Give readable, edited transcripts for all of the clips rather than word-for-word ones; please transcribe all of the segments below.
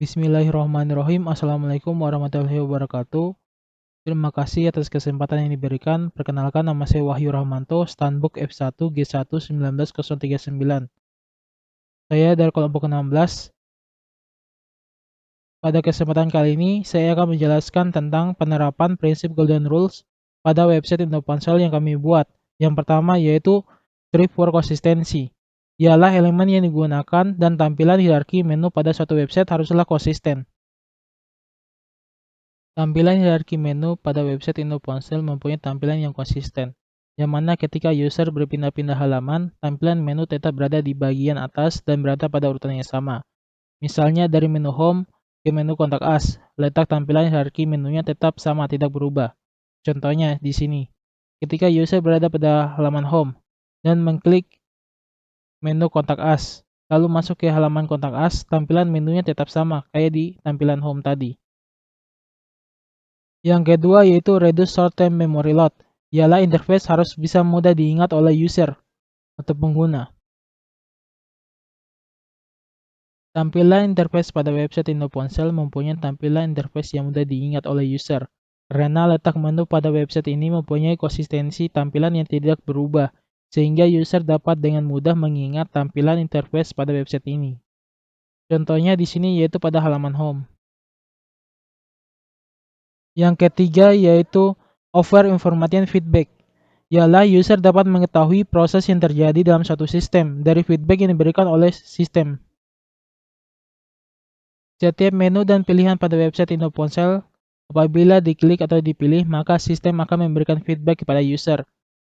Bismillahirrahmanirrahim. Assalamualaikum warahmatullahi wabarakatuh. Terima kasih atas kesempatan yang diberikan. Perkenalkan, nama saya Wahyu Rahmanto, Stanbook F1 G1 19039. Saya dari kelompok 16. Pada kesempatan kali ini, saya akan menjelaskan tentang penerapan prinsip Golden Rules pada website Indoponsel yang kami buat. Yang pertama yaitu Trip for Consistency. Ialah elemen yang digunakan dan tampilan hierarki menu pada suatu website haruslah konsisten. Tampilan hierarki menu pada website Indoponsel mempunyai tampilan yang konsisten, yang mana ketika user berpindah-pindah halaman, tampilan menu tetap berada di bagian atas dan berada pada urutan yang sama. Misalnya dari menu Home ke menu Kontak Us, letak tampilan hierarki menunya tetap sama, tidak berubah. Contohnya di sini, ketika user berada pada halaman Home dan mengklik menu Kontak Us, lalu masuk ke halaman Kontak Us, tampilan menunya tetap sama, kayak di tampilan Home tadi. Yang kedua yaitu Reduce Short-Term Memory Load, ialah interface harus bisa mudah diingat oleh user atau pengguna. Tampilan interface pada website Indoponsel mempunyai tampilan interface yang mudah diingat oleh user, karena letak menu pada website ini mempunyai konsistensi tampilan yang tidak berubah, sehingga user dapat dengan mudah mengingat tampilan interface pada website ini. Contohnya di sini yaitu pada halaman Home. Yang ketiga yaitu Over Information Feedback, ialah user dapat mengetahui proses yang terjadi dalam suatu sistem dari feedback yang diberikan oleh sistem. Setiap menu dan pilihan pada website Indoponsel, apabila diklik atau dipilih, maka sistem akan memberikan feedback kepada user.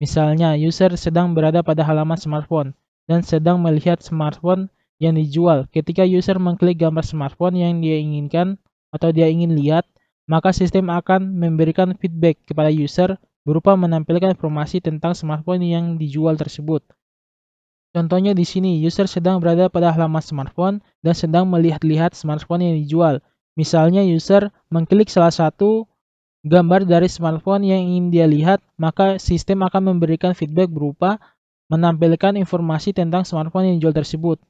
Misalnya, user sedang berada pada halaman smartphone dan sedang melihat smartphone yang dijual. Ketika user mengklik gambar smartphone yang dia inginkan atau dia ingin lihat, maka sistem akan memberikan feedback kepada user berupa menampilkan informasi tentang smartphone yang dijual tersebut. Contohnya di sini, user sedang berada pada halaman smartphone dan sedang melihat-lihat smartphone yang dijual. Misalnya user mengklik salah satu gambar dari smartphone yang ingin dia lihat, maka sistem akan memberikan feedback berupa menampilkan informasi tentang smartphone yang dijual tersebut.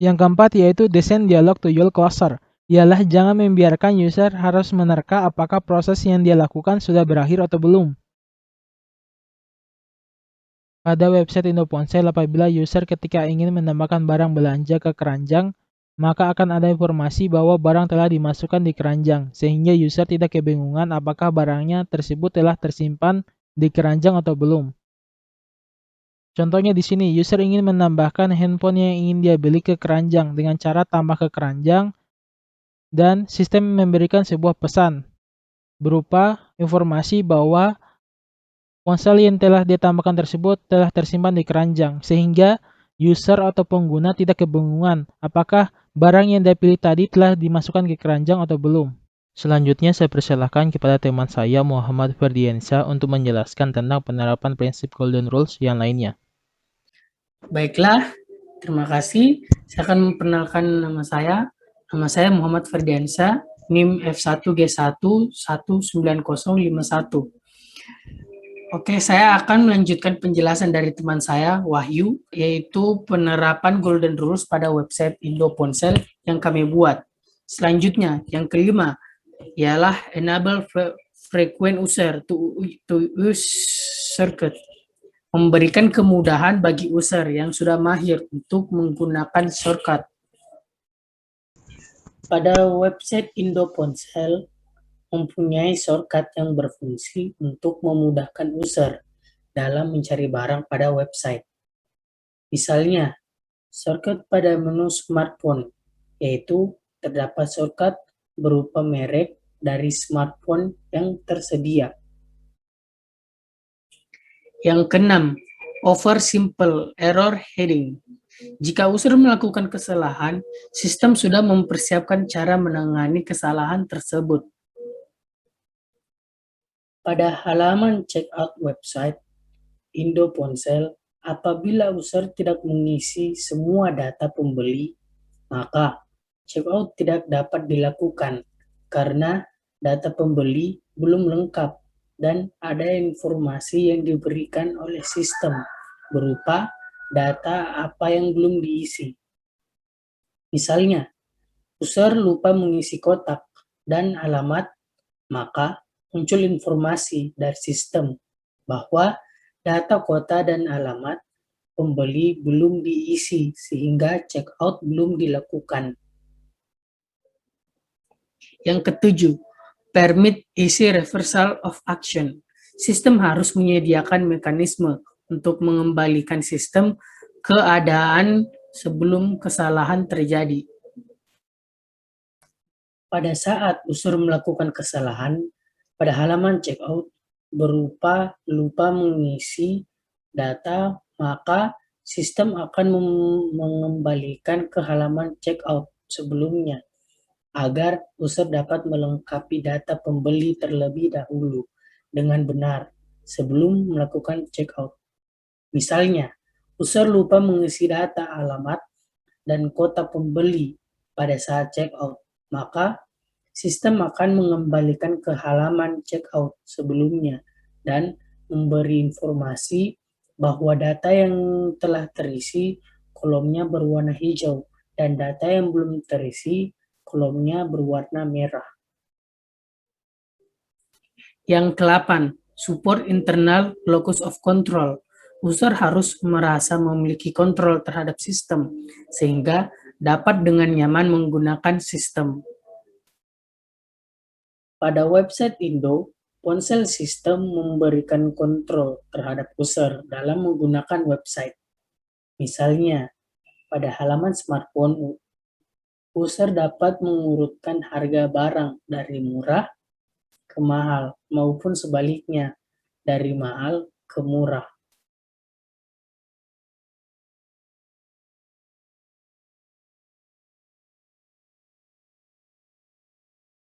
Yang keempat yaitu Design Dialog to Your Cursor, ialah jangan membiarkan user harus menerka apakah proses yang dia lakukan sudah berakhir atau belum. Pada website Indoponsel, apabila user ketika ingin menambahkan barang belanja ke keranjang, maka akan ada informasi bahwa barang telah dimasukkan di keranjang, sehingga user tidak kebingungan apakah barangnya tersebut telah tersimpan di keranjang atau belum. Contohnya di sini, user ingin menambahkan handphone yang ingin dia beli ke keranjang dengan cara tambah ke keranjang, dan sistem memberikan sebuah pesan berupa informasi bahwa ponsel yang telah ditambahkan tersebut telah tersimpan di keranjang, sehingga user atau pengguna tidak kebingungan apakah barang yang dipilih tadi telah dimasukkan ke keranjang atau belum. Selanjutnya saya persilahkan kepada teman saya Muhammad Ferdiansyah untuk menjelaskan tentang penerapan prinsip Golden Rules yang lainnya. Baiklah, terima kasih. Saya akan memperkenalkan nama saya. Nama saya Muhammad Ferdiansyah, NIM F1G1 19051. Oke, saya akan melanjutkan penjelasan dari teman saya, Wahyu, yaitu penerapan Golden Rules pada website Indoponsel yang kami buat. Selanjutnya, yang kelima, ialah Enable Frequent User to use circuit. Memberikan kemudahan bagi user yang sudah mahir untuk menggunakan shortcut. Pada website Indoponsel, mempunyai shortcut yang berfungsi untuk memudahkan user dalam mencari barang pada website. Misalnya, shortcut pada menu smartphone, yaitu terdapat shortcut berupa merek dari smartphone yang tersedia. Yang keenam, Over Simple Error Heading. Jika user melakukan kesalahan, sistem sudah mempersiapkan cara menangani kesalahan tersebut. Pada halaman checkout website Indoponsel, apabila user tidak mengisi semua data pembeli, maka checkout tidak dapat dilakukan karena data pembeli belum lengkap dan ada informasi yang diberikan oleh sistem berupa data apa yang belum diisi. Misalnya, user lupa mengisi kotak dan alamat, maka muncul informasi dari sistem bahwa data kota dan alamat pembeli belum diisi sehingga checkout belum dilakukan. Yang ketujuh, permit easy reversal of action. Sistem harus menyediakan mekanisme untuk mengembalikan sistem keadaan sebelum kesalahan terjadi. Pada saat user melakukan kesalahan pada halaman checkout berupa lupa mengisi data, maka sistem akan mengembalikan ke halaman checkout sebelumnya agar user dapat melengkapi data pembeli terlebih dahulu dengan benar sebelum melakukan checkout. Misalnya, user lupa mengisi data alamat dan kota pembeli pada saat checkout, maka sistem akan mengembalikan ke halaman checkout sebelumnya dan memberi informasi bahwa data yang telah terisi kolomnya berwarna hijau dan data yang belum terisi kolomnya berwarna merah. Yang ke-8, support internal locus of control. User harus merasa memiliki kontrol terhadap sistem, sehingga dapat dengan nyaman menggunakan sistem. Pada website Indo, ponsel sistem memberikan kontrol terhadap user dalam menggunakan website. Misalnya, pada halaman smartphone, user dapat mengurutkan harga barang dari murah ke mahal maupun sebaliknya, dari mahal ke murah.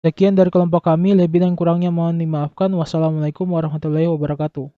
Sekian dari kelompok kami, lebih dan kurangnya mohon dimaafkan. Wassalamualaikum warahmatullahi wabarakatuh.